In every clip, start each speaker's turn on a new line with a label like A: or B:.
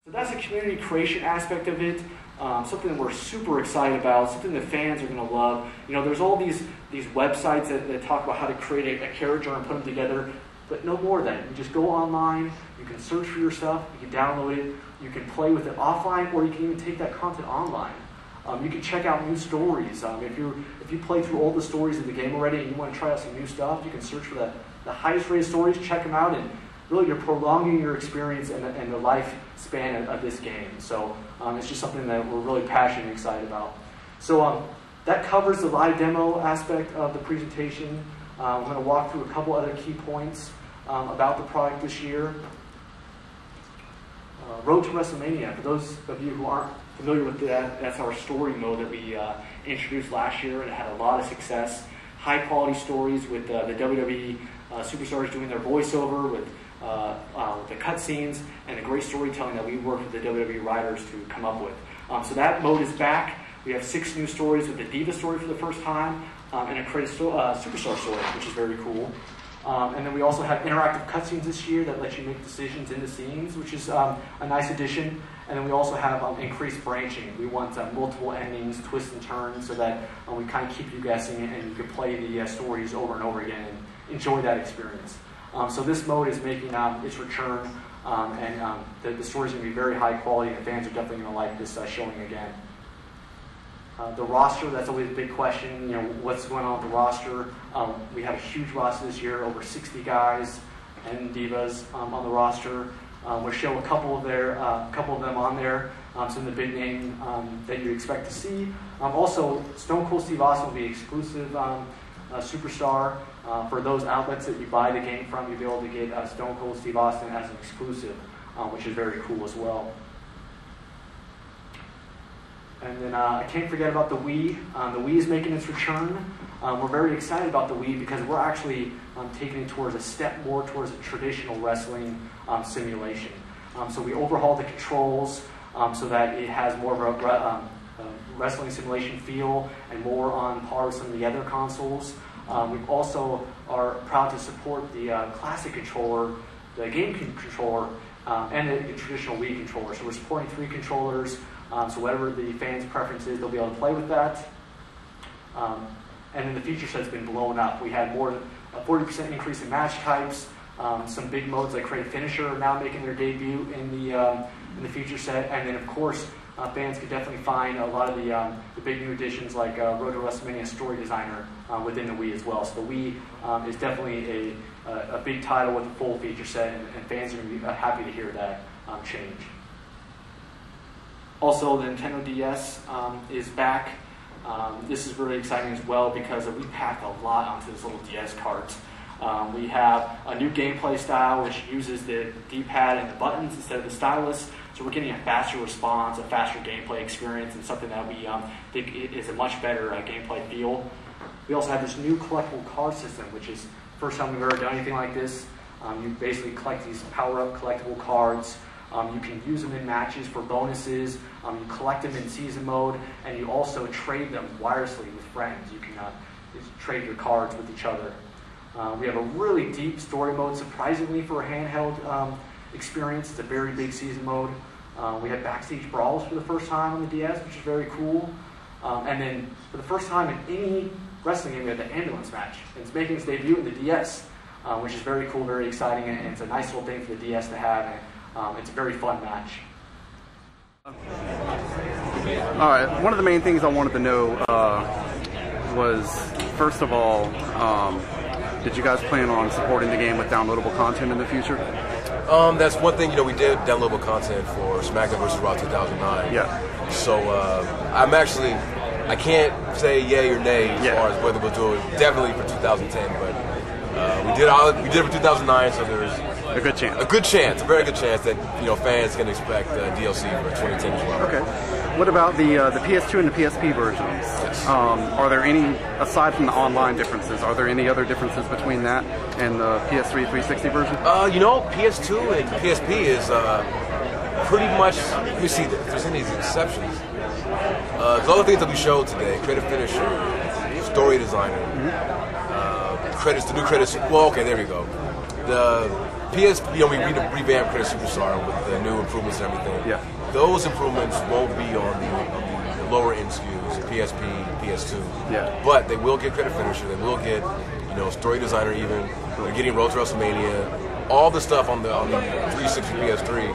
A: So that's the community creation aspect of it. Something that we're super excited about, something that fans are going to love. You know, there's all these websites that talk about how to create a character and put them together, but no more than. You just go online, you can search for your stuff, you can download it, you can play with it offline, or you can even take that content online. You can check out new stories. If you play through all the stories of the game already and you want to try out some new stuff, you can search for the highest rated stories, check them out, and really you're prolonging your experience and the lifespan of this game. So it's just something that we're really passionate and excited about. So that covers the live demo aspect of the presentation. I'm going to walk through a couple other key points about the product this year. Road to WrestleMania. For those of you who aren't familiar with that, that's our story mode that we introduced last year, and it had a lot of success. High quality stories with the WWE superstars doing their voiceover, with the cutscenes, and the great storytelling that we worked with the WWE writers to come up with. So that mode is back. We have 6 new stories with the Diva story for the first time, and a Creative Superstar story, which is very cool. And then we also have interactive cutscenes this year that let you make decisions in the scenes, which is a nice addition. And then we also have increased branching. We want multiple endings, twists and turns, so that we kind of keep you guessing and you can play the stories over and over again and enjoy that experience. So this mode is making its return, and the stories are going to be very high quality, and fans are definitely going to like this showing again. The roster, that's always a big question. You know, what's going on with the roster? We have a huge roster this year, over 60 guys and divas on the roster. We'll show a couple of them on there. Some of the big name that you expect to see. Also, Stone Cold Steve Austin will be exclusive superstar. For those outlets that you buy the game from, you'll be able to get Stone Cold Steve Austin as an exclusive, which is very cool as well. And then I can't forget about the Wii. The Wii is making its return. We're very excited about the Wii because we're actually taking it towards a step more towards a traditional wrestling simulation. So we overhauled the controls so that it has more of a wrestling simulation feel and more on par with some of the other consoles. We also are proud to support the classic controller, the game controller, and the traditional Wii controller. So we're supporting 3 controllers. So whatever the fans' preference is, they'll be able to play with that. And then the feature set's been blown up. We had more than a 40% increase in match types. Some big modes like Creative Finisher are now making their debut in the feature set. And then, of course, fans could definitely find a lot of the big new additions like Road to WrestleMania Story Designer within the Wii as well. So the Wii is definitely a big title with a full feature set, and fans are going to be happy to hear that change. Also, the Nintendo DS is back. This is really exciting as well because we packed a lot onto this little DS cart. We have a new gameplay style which uses the D-pad and the buttons instead of the stylus. So we're getting a faster response, a faster gameplay experience, and something that we think is a much better gameplay feel. We also have this new collectible card system, which is the first time we've ever done anything like this. You basically collect these power-up collectible cards. You can use them in matches for bonuses. You collect them in season mode, and you also trade them wirelessly with friends. You can trade your cards with each other. We have a really deep story mode, surprisingly, for a handheld experience. It's a very big season mode. We have backstage brawls for the first time on the DS, which is very cool. And then for the first time in any wrestling game, we have the ambulance match. And it's making its debut in the DS, which is very cool, very exciting, and it's a nice little thing for the DS to have. And it's a very fun match.
B: All right, one of the main things I wanted to know was, first of all, did you guys plan on supporting the game with downloadable content in the future?
C: That's one thing, we did downloadable content for Smackdown vs. Raw 2009.
B: Yeah.
C: So I can't say yay or nay as far as whether we'll do it definitely for 2010, but we did it for 2009, so there's
B: a good chance.
C: A very good chance that fans can expect DLC for 2010 as well.
B: Okay. What about the PS2 and the PSP versions?
C: Yes.
B: Are there any, aside from the online differences, are there any other differences between that and the PS3 360 version?
C: PS2 and PSP is pretty much. Let me see if there's any exceptions. The other things that we showed today: Creative Finisher, Story Designer, credits, the new credits. Well, okay, there we go. The we revamped Creative Superstar with the new improvements and everything.
B: Yeah.
C: Those improvements won't be on the lower end SKUs, PSP, PS2.
B: Yeah.
C: But they will get Creative Finisher. They will get, Story Designer even. They're getting Road to WrestleMania. All the stuff on the 360 PS3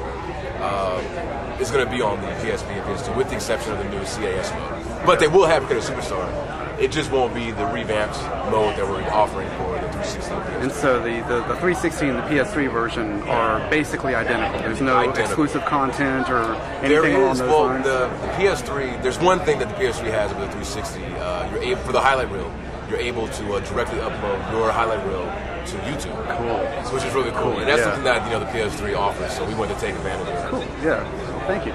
C: is going to be on the PSP and PS2, with the exception of the new CAS mode. But they will have Creative Superstar. It just won't be the revamped mode that we're offering for the 360 and PS3.
B: And so the 360 and the PS3 version are basically identical. There's no exclusive content or anything along those lines?
C: The PS3, there's one thing that the PS3 has with the 360. You're able, for the highlight reel, you're able to directly upload your highlight reel to YouTube.
B: Cool.
C: Which is really cool. And that's something that the PS3 offers, so we wanted to take advantage of it.
B: Cool. Yeah. Well, thank you.